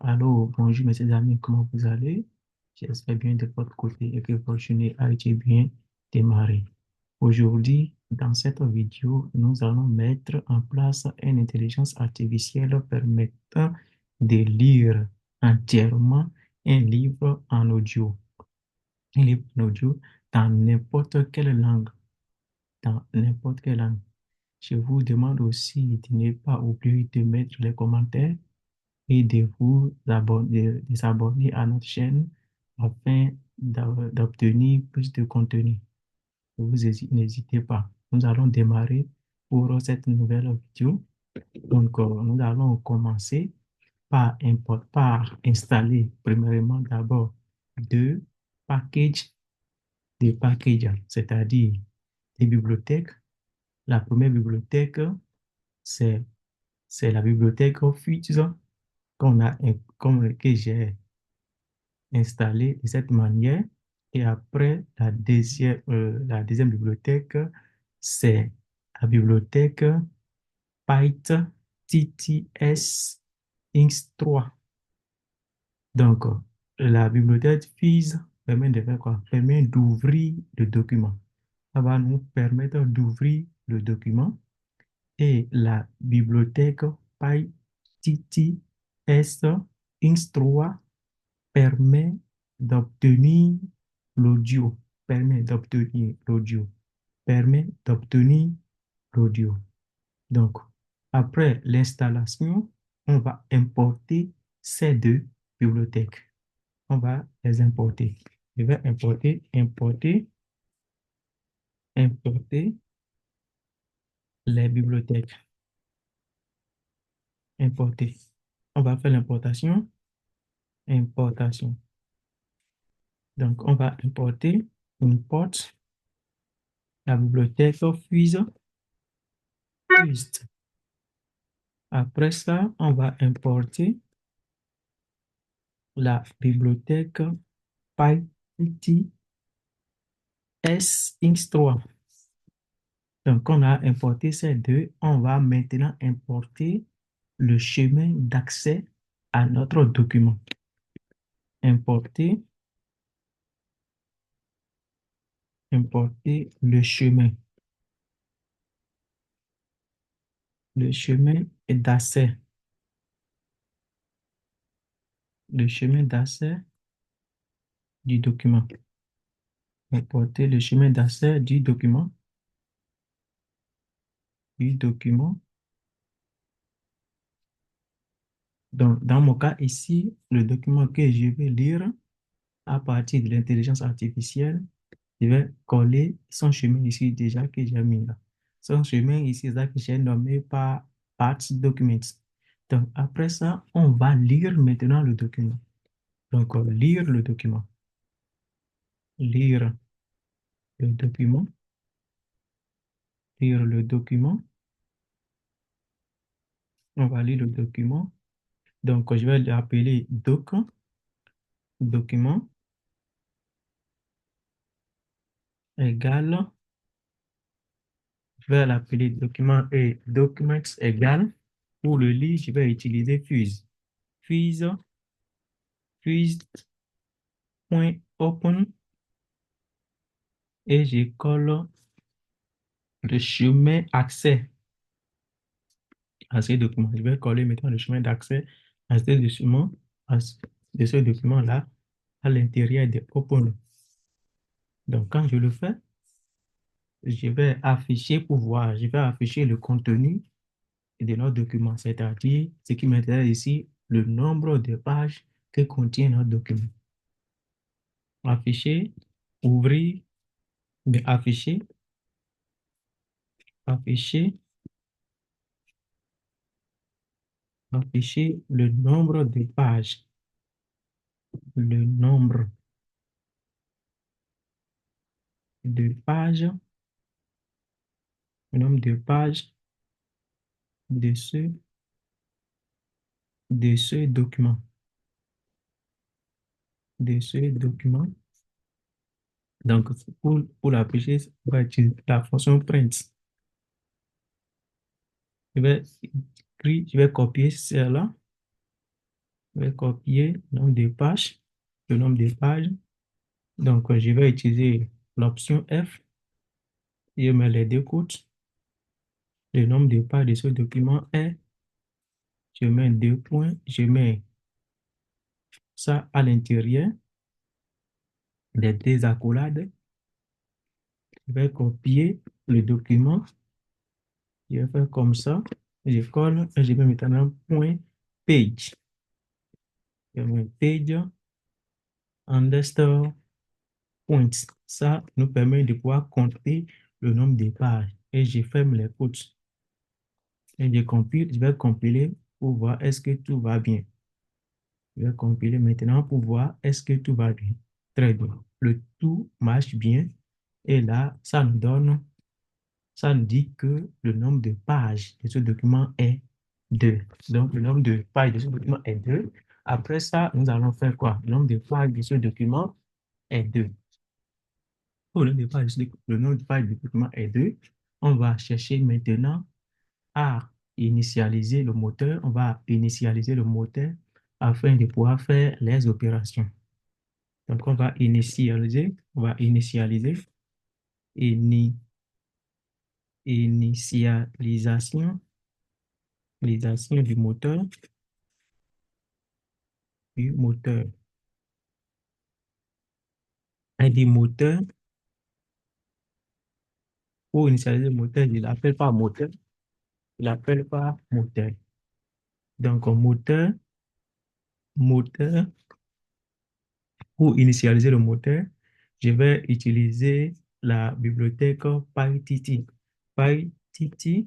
Allô, bonjour mes chers amis, comment vous allez? J'espère bien de votre côté et que votre journée a été bien démarrée. Aujourd'hui, dans cette vidéo, nous allons mettre en place une intelligence artificielle permettant de lire entièrement un livre en audio. Un livre en audio dans n'importe quelle langue, dans n'importe quelle langue. Je vous demande aussi de ne pas oublier de mettre les commentaires et de vous abonner, de s'abonner à notre chaîne afin d'obtenir plus de contenu. N'hésitez pas. Nous allons démarrer pour cette nouvelle vidéo. Donc, nous allons commencer par installer premièrement d'abord deux packages de packages, c'est-à-dire des bibliothèques. La première bibliothèque, c'est c'est la bibliothèque Fuse que j'ai installée de cette manière. Et après, la deuxième bibliothèque, c'est la bibliothèque Python TTS Inks 3. Donc, la bibliothèque FIS permet de faire quoi? Permet d'ouvrir le document. Ça va nous permettre d'ouvrir le document. Et la bibliothèque PyTTS Inks 3 permet d'obtenir l'audio, permet d'obtenir l'audio, permet d'obtenir l'audio. Donc, après l'installation, on va importer ces deux bibliothèques. On va les importer. Je vais importer les bibliothèques. Importer. On va faire l'importation. Importation. Donc, on va importer, import la bibliothèque Fused. Après ça, on va importer la bibliothèque PyTest Inks 3. Donc, on a importé ces deux. On va maintenant importer le chemin d'accès à notre document. Importer, importer le chemin d'accès, le chemin d'accès du document. Importer le chemin d'accès du document. Donc, dans mon cas ici, le document que je vais lire à partir de l'intelligence artificielle, je vais coller son chemin ici déjà que j'ai mis là. Son chemin ici, là que j'ai nommé par Parts Documents. Donc, après ça, on va lire maintenant le document. Donc, lire le document. Lire le document. Lire le document. On va lire le document. Donc, je vais l'appeler document égale, je vais l'appeler document et documents égale. Pour le lire, je vais utiliser fuse. Fuse.open et je colle le chemin accès à ce document. Je vais coller maintenant le chemin d'accès à ce document, de ce document-là à l'intérieur de open. Donc, quand je le fais, je vais afficher pour voir, je vais afficher le contenu de notre document, c'est-à-dire ce qui m'intéresse ici, le nombre de pages que contient notre document. Afficher, ouvrir, mais afficher, afficher le nombre de pages, le nombre de pages, le nombre de pages de ce document, de ce document. Donc, pour l'afficher, on va utiliser la fonction print. Je vais copier celle-là Je vais copier le nombre de pages, le nombre de pages. Donc, je vais utiliser l'option F. Je mets les deux côtes. Le nombre de pages de ce document est, je mets deux points, je mets ça à l'intérieur des deux accolades. Je vais copier le document. Je vais faire comme ça. Je colle et je vais maintenant point page. Je mets page underscore points. Ça nous permet de pouvoir compter le nombre de pages. Et je ferme les côtes. Et je compile, je vais compiler pour voir est-ce que tout va bien. Je vais compiler maintenant pour voir est-ce que tout va bien. Très bien. Le tout marche bien. Et là, ça nous dit que le nombre de pages de ce document est 2. Donc, le nombre de pages de ce document est 2. Après ça, nous allons faire quoi? Le nombre de pages de ce document est 2. Pour le nombre de pages du document est 2. On va chercher maintenant à initialiser le moteur. On va initialiser le moteur afin de pouvoir faire les opérations. Donc, on va initialiser, initialisation du moteur. Et du moteur, pour initialiser le moteur, il l'appelle pas moteur, il l'appelle pas moteur. Donc, moteur, pour initialiser le moteur, je vais utiliser la bibliothèque PyTT. PyTT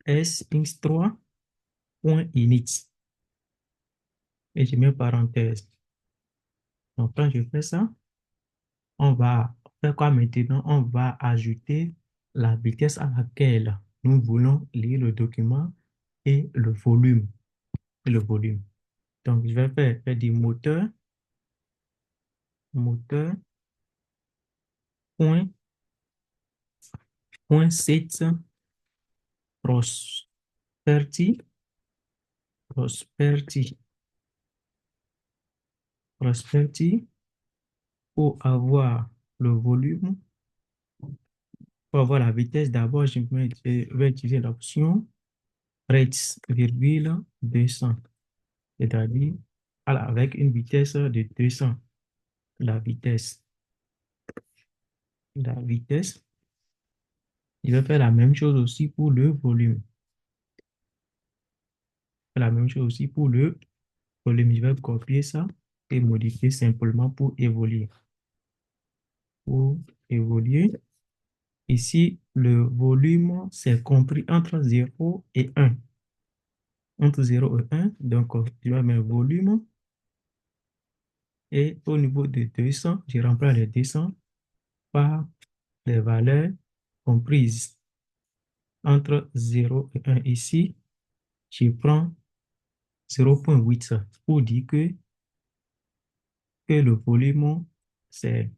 sinst3.init. Et je mets parenthèse. Donc, quand je fais ça, on va faire quoi maintenant? On va ajouter la vitesse à laquelle nous voulons lire le document et le volume. Donc, je vais faire du moteur, point, point set prosperity, pour avoir le volume, pour avoir la vitesse. D'abord, je vais utiliser l'option rates, 200, c'est-à-dire avec une vitesse de 200. La vitesse. Je vais faire la même chose aussi pour le volume. La même chose aussi pour le volume. Je vais copier ça et modifier simplement pour évoluer. Ici, le volume, c'est compris entre 0 et 1. Entre 0 et 1, donc je vais mettre volume. Et au niveau de 200, je remplace les 200 par les valeurs comprises entre 0 et 1. Ici, je prends 0,8 pour dire que le volume, c'est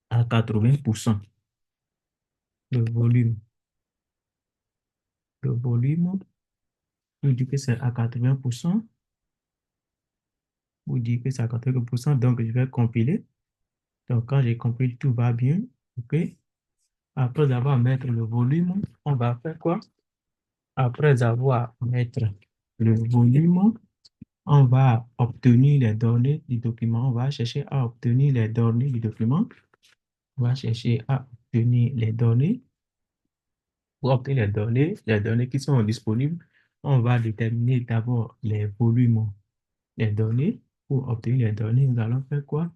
à 80%. Le volume, pour dire que c'est à 80%. Pour dire que c'est à 80%, donc je vais compiler. Donc, quand j'ai compilé, tout va bien. OK. Après avoir mettre le volume, on va faire quoi? Après avoir mettre le volume, on va obtenir les données du document. On va chercher à obtenir les données du document. On va chercher à obtenir les données. Pour obtenir les données qui sont disponibles, on va déterminer d'abord les volumes des données. Pour obtenir les données, nous allons faire quoi?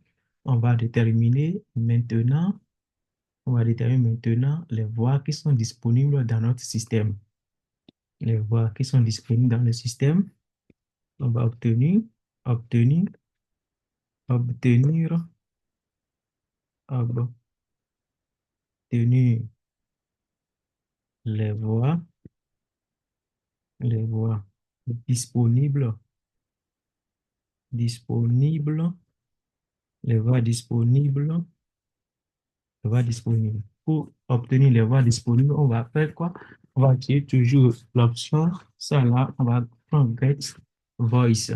On va déterminer maintenant les voies qui sont disponibles dans notre système. Les voies qui sont disponibles dans le système, on va obtenir, obtenir les voies disponibles, les voies disponibles, Pour obtenir les voies disponibles, on va faire quoi? On va utiliser toujours l'option, ça là, on va prendre get voice.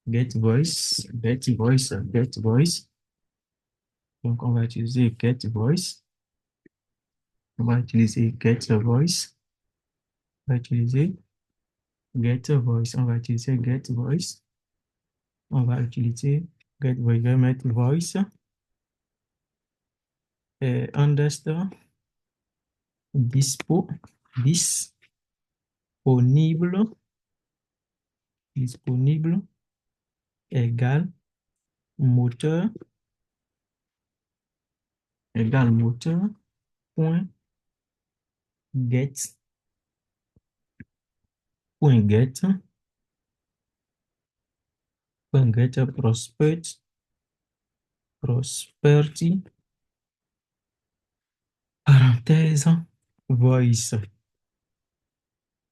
get voice, get voice, get voice. Donc, on va utiliser get voice. On va utiliser get voice. On va utiliser get voice. On va utiliser get voice. On va utiliser get voice. Je vais mettre voice et underscore dispo, disponible, disponible égale moteur, égale moteur, point get, point get, point get prospect, prosperity, parenthèse, voice,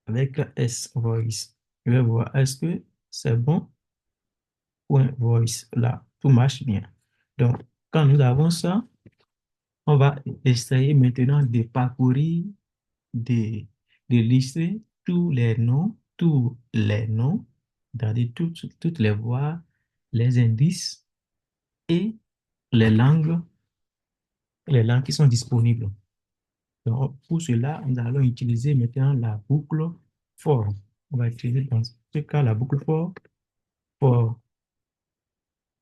avec S, voice. Je vais voir, est-ce que c'est bon? Point voice, là, tout marche bien. Donc, quand nous avons ça, on va essayer maintenant de parcourir, de, de lister tous les noms, c'est-à-dire toutes les voix, les indices et les les langues qui sont disponibles. Donc, pour cela, nous allons utiliser maintenant la boucle for. On va utiliser dans ce cas la boucle for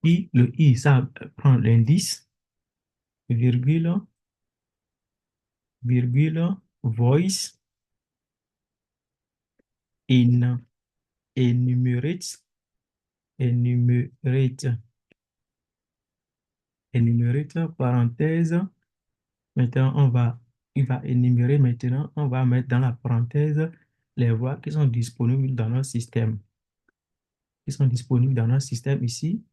i. Le i, ça prend l'indice, virgule, virgule, voice, in, enumerate, enumerate, enumerate, parenthèse. Maintenant, il va énumérer maintenant, on va mettre dans la parenthèse les voies qui sont disponibles dans notre système. Qui sont disponibles dans notre système ici,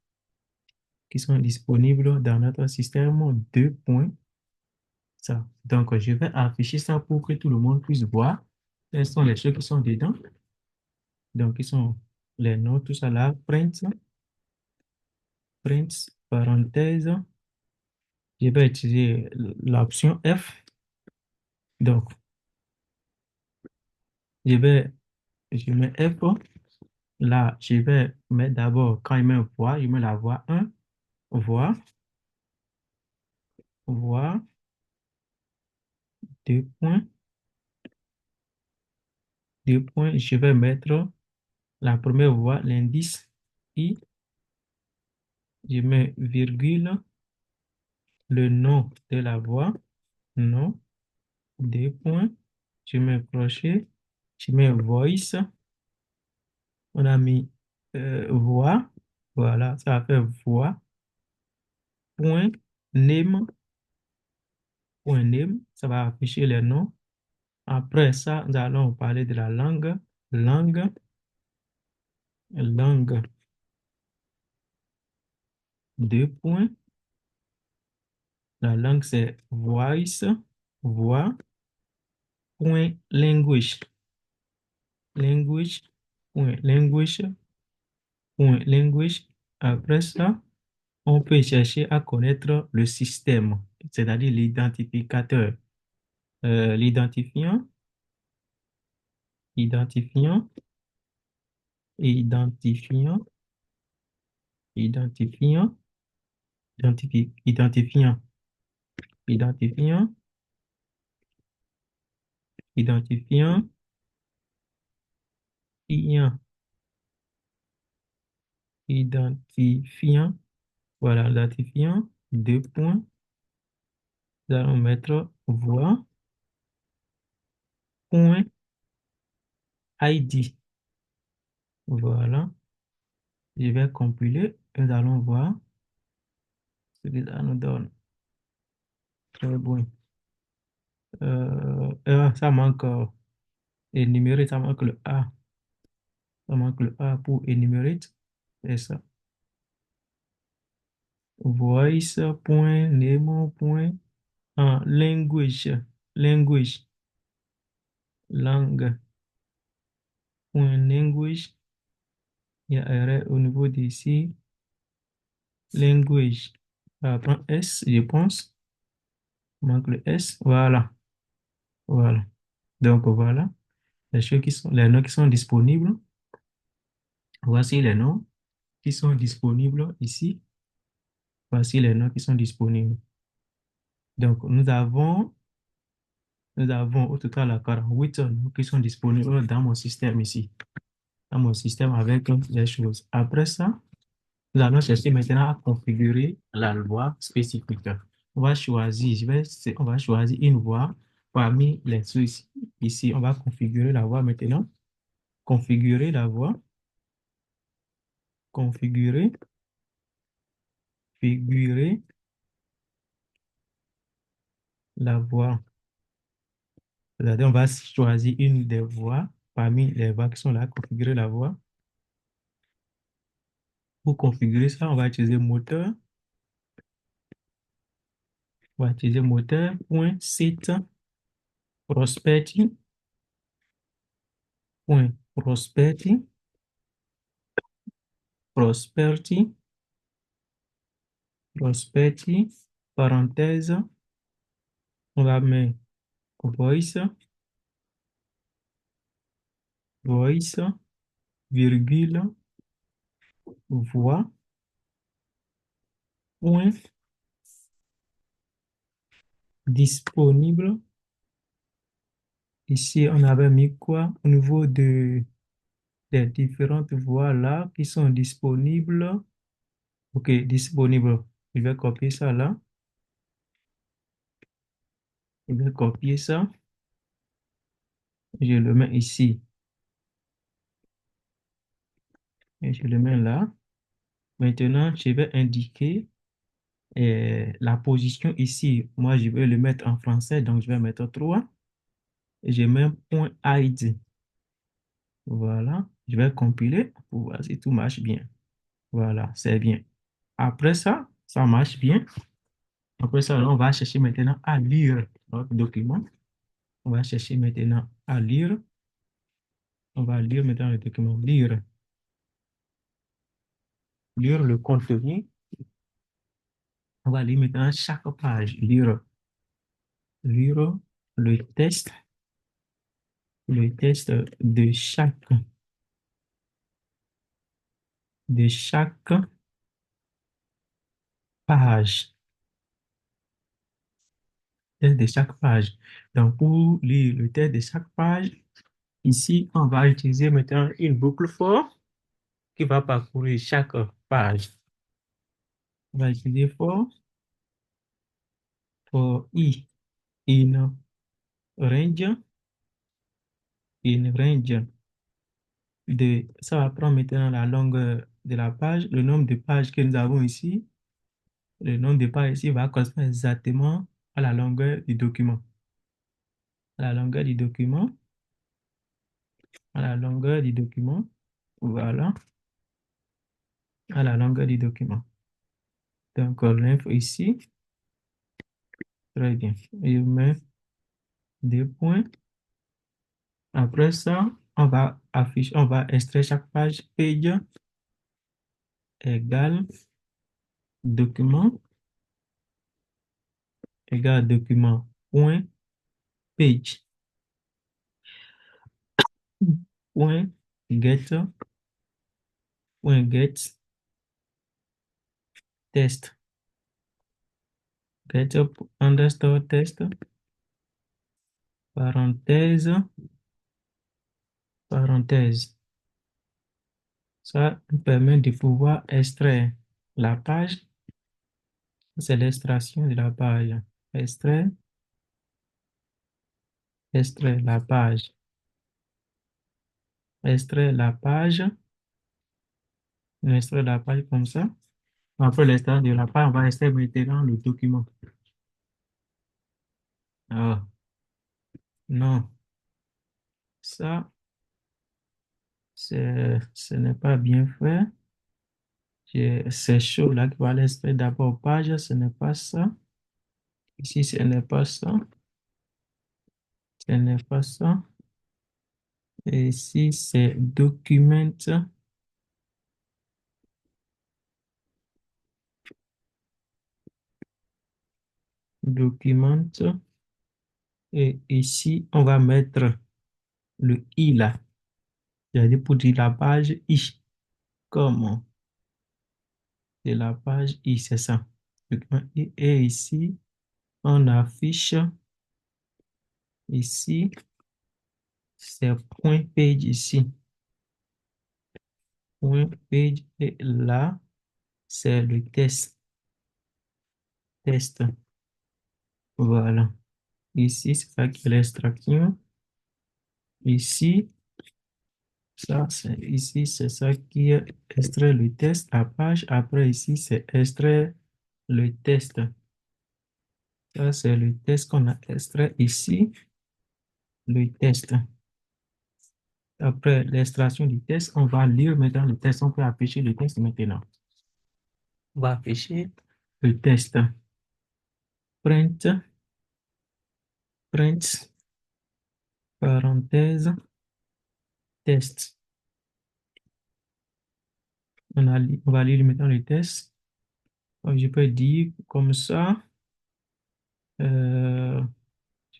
qui sont disponibles dans notre système, deux points. Ça. Donc, je vais afficher ça pour que tout le monde puisse voir quels sont les choses qui sont dedans. Donc, qui sont les noms, tout ça là, print, print, parenthèse. Je vais utiliser l'option F. Donc, je mets F. Là, je vais mettre d'abord, quand il met voix, je mets la voix 1, voix, voix, deux points, deux points. Je vais mettre la première voix, l'indice I. Je mets virgule, le nom de la voix, nom, deux points. Je mets crochet, je mets voice. On a mis voix. Voilà, ça va faire voix. Point name, point name, ça va afficher les noms. Après ça, nous allons parler de la langue. Langue, langue, deux points. La langue, c'est voice, voix, point language. Language, point language, point language. Après ça, on peut chercher à connaître le système, c'est-à-dire l'identificateur. L'identifiant, identifiant, identifiant, identifiant, identifiant, identifiant, identifiant, identifiant, identifiant, voilà, identifiant, deux points. Nous allons mettre voix, point, ID. Voilà, je vais compiler. Nous allons voir ce que ça nous donne. Très bon. Ça manque énumérer, ça manque le A. Ça manque le A pour énumérer. C'est ça. Voice, point, name, point, language, language, langue, point, language. Il y a erreur au niveau d'ici. Language. Ça prend S, je pense. Il manque le S. Voilà. Voilà. Donc, voilà. Les choses qui sont, les noms qui sont disponibles. Voici les noms qui sont disponibles ici. Voici les noms qui sont disponibles. Donc, nous avons au total là, 48 noms qui sont disponibles dans mon système ici, dans mon système avec les choses. Après ça, nous allons chercher maintenant à configurer la loi spécifique. On va choisir, on va choisir une voie parmi les ceux-ci. Ici, on va configurer la voie maintenant. Configurer la voie. Configurer. Figurer la voie. C'est-à-dire, on va choisir une des voies parmi les voies qui sont là. Configurer la voie. Pour configurer ça, on va utiliser moteur. On va utiliser moteur.set prospecting. Prospecting. Prospecting. Prospecting. Parenthèse. On va mettre voice. Voice. Virgule. Voix. Point. Disponible. Ici, on avait mis quoi au niveau des différentes voies là qui sont disponibles. OK, disponible. Je vais copier ça là. Je vais copier ça. Je le mets ici. Et je le mets là. Maintenant, je vais indiquer la position ici. Moi, je vais le mettre en français, donc je vais mettre 3. Et je mets point .id. Voilà. Je vais compiler pour voir si tout marche bien. Voilà, c'est bien. Après ça, ça marche bien. Après ça, on va chercher maintenant à lire notre document. On va chercher maintenant à lire. On va lire maintenant le document. Lire. Lire le contenu. On va lire maintenant chaque page. Lire. Lire le test. Le test de chaque page. Test de chaque page. Donc, pour lire le test de chaque page, ici, on va utiliser maintenant une boucle for qui va parcourir chaque page. On va utiliser for i in range, ça va prendre maintenant la longueur de la page, le nombre de pages que nous avons ici. Le nombre de pages ici va correspondre exactement à la longueur du document. À la longueur du document. À la longueur du document. Voilà. À la longueur du document. Donc, l'info ici. Très bien. Je mets des points. Après ça, on va extraire chaque page. Page égale document égale document point page point get point get test get underscore test parenthèse parenthèse. Ça nous permet de pouvoir extraire la page. C'est l'extraction de la page. Extraire extraire la page. Extraire la page. On extrait la page comme ça. Après l'extraction de la page, on va extraire maintenant le document. Ah, non. Ça, ce n'est pas bien fait. C'est chaud là qui va l'extraire d'abord page. Ce n'est pas ça. Ici, ce n'est pas ça. Ce n'est pas ça. Et ici, c'est document. Document. Et ici, on va mettre le i là. C'est-à-dire pour dire la page i. Comme de la page I, c'est ça. Et ici, on affiche ici, c'est point page ici. Point page et là, c'est le test. Test. Voilà. Ici, c'est ça qui est l'extraction. Ici, ici, c'est ça qui est extrait le test à page. Après, ici, c'est extrait le test. Ça, c'est le test qu'on a extrait ici. Le test. Après l'extraction du test, on va lire maintenant le test. On peut afficher le test maintenant. On va afficher le test. Print, print, parenthèse, test. On va lire maintenant le test. Donc, je peux dire comme ça. Je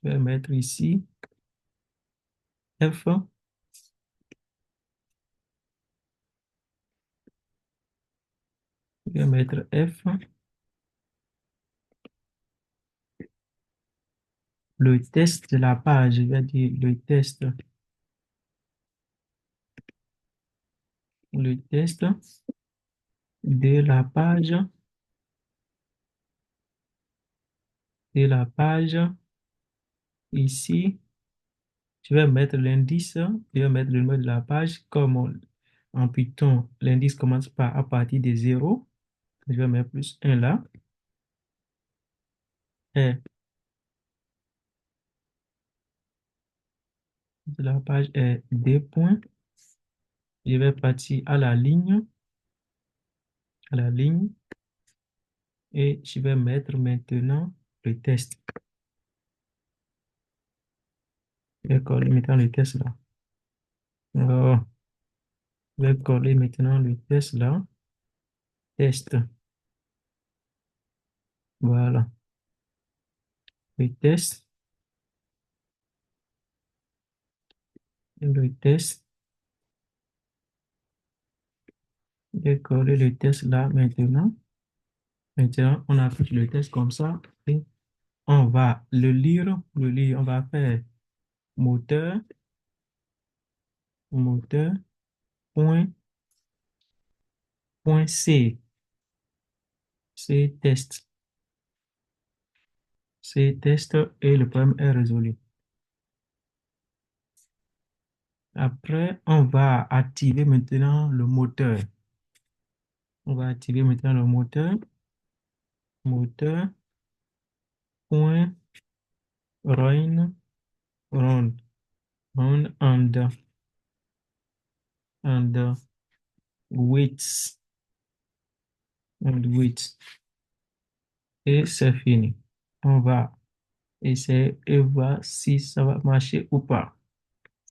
vais mettre ici F. Je vais mettre F. Le test de la page, je vais dire le test de la page, ici. Je vais mettre l'indice, je vais mettre le numéro de la page. Comme en Python, l'indice commence par à partir de 0. Je vais mettre plus 1 là. Et la page est 2 points. Je vais partir à la ligne. Et je vais mettre maintenant le test. Je vais coller maintenant le test là. Alors, je vais coller maintenant le test là. Test. Voilà. Le test. Le test. Je vais coller le test là maintenant. Maintenant, on affiche le test comme ça. Et on va le lire. On va faire moteur, moteur, point, point C. C test. C test et le problème est résolu. Après, on va activer maintenant le moteur. On va activer maintenant le moteur. Moteur, point, run, and wait. Et c'est fini. On va essayer et voir si ça va marcher ou pas.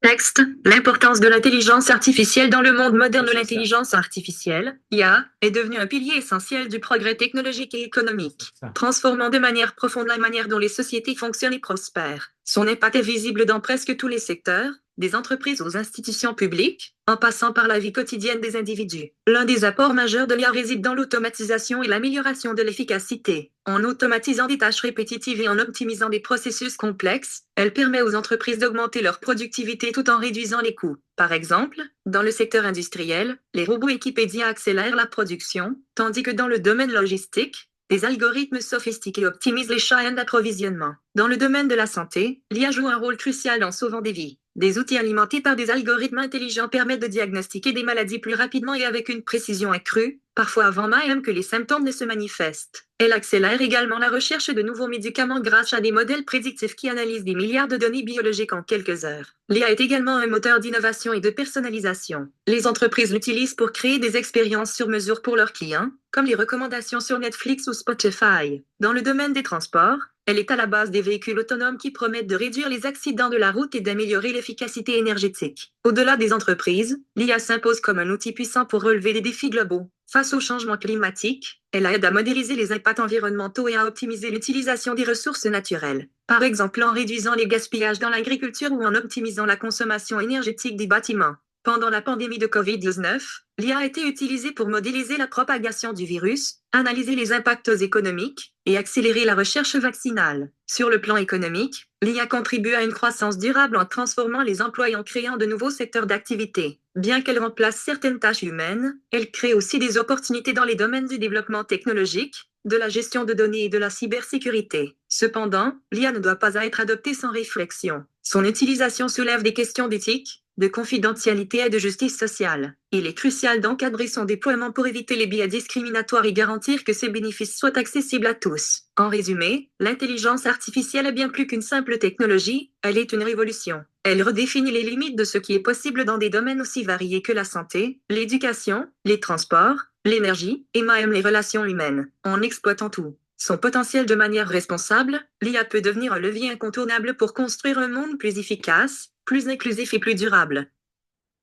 Texte, l'importance de l'intelligence artificielle dans le monde moderne. L'intelligence artificielle, IA, est devenue un pilier essentiel du progrès technologique et économique, transformant de manière profonde la manière dont les sociétés fonctionnent et prospèrent. Son impact est visible dans presque tous les secteurs, des entreprises aux institutions publiques, en passant par la vie quotidienne des individus. L'un des apports majeurs de l'IA réside dans l'automatisation et l'amélioration de l'efficacité. En automatisant des tâches répétitives et en optimisant des processus complexes, elle permet aux entreprises d'augmenter leur productivité tout en réduisant les coûts. Par exemple, dans le secteur industriel, les robots équipés d'IA accélèrent la production, tandis que dans le domaine logistique, des algorithmes sophistiqués optimisent les chaînes d'approvisionnement. Dans le domaine de la santé, l'IA joue un rôle crucial en sauvant des vies. Des outils alimentés par des algorithmes intelligents permettent de diagnostiquer des maladies plus rapidement et avec une précision accrue, parfois avant même que les symptômes ne se manifestent. Elle accélère également la recherche de nouveaux médicaments grâce à des modèles prédictifs qui analysent des milliards de données biologiques en quelques heures. L'IA est également un moteur d'innovation et de personnalisation. Les entreprises l'utilisent pour créer des expériences sur mesure pour leurs clients, comme les recommandations sur Netflix ou Spotify. Dans le domaine des transports, elle est à la base des véhicules autonomes qui promettent de réduire les accidents de la route et d'améliorer l'efficacité énergétique. Au-delà des entreprises, l'IA s'impose comme un outil puissant pour relever les défis globaux. Face au changement climatique, elle aide à modéliser les impacts environnementaux et à optimiser l'utilisation des ressources naturelles. Par exemple en réduisant les gaspillages dans l'agriculture ou en optimisant la consommation énergétique des bâtiments. Pendant la pandémie de COVID-19, l'IA a été utilisée pour modéliser la propagation du virus, analyser les impacts économiques et accélérer la recherche vaccinale. Sur le plan économique, l'IA contribue à une croissance durable en transformant les emplois et en créant de nouveaux secteurs d'activité. Bien qu'elle remplace certaines tâches humaines, elle crée aussi des opportunités dans les domaines du développement technologique, de la gestion de données et de la cybersécurité. Cependant, l'IA ne doit pas être adoptée sans réflexion. Son utilisation soulève des questions d'éthique, de confidentialité et de justice sociale. Il est crucial d'encadrer son déploiement pour éviter les biais discriminatoires et garantir que ses bénéfices soient accessibles à tous. En résumé, l'intelligence artificielle est bien plus qu'une simple technologie, elle est une révolution. Elle redéfinit les limites de ce qui est possible dans des domaines aussi variés que la santé, l'éducation, les transports, l'énergie et même les relations humaines. En exploitant tout son potentiel de manière responsable, l'IA peut devenir un levier incontournable pour construire un monde plus efficace, plus inclusif et plus durable.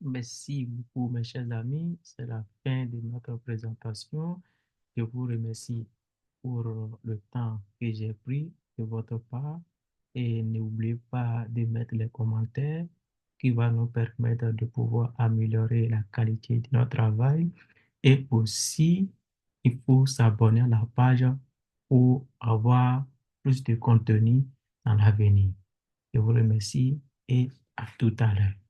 Merci beaucoup, mes chers amis. C'est la fin de notre présentation. Je vous remercie pour le temps que j'ai pris de votre part et n'oubliez pas de mettre les commentaires qui vont nous permettre de pouvoir améliorer la qualité de notre travail. Et aussi, il faut s'abonner à la page pour avoir plus de contenu dans l'avenir. Je vous remercie et à tout à l'heure.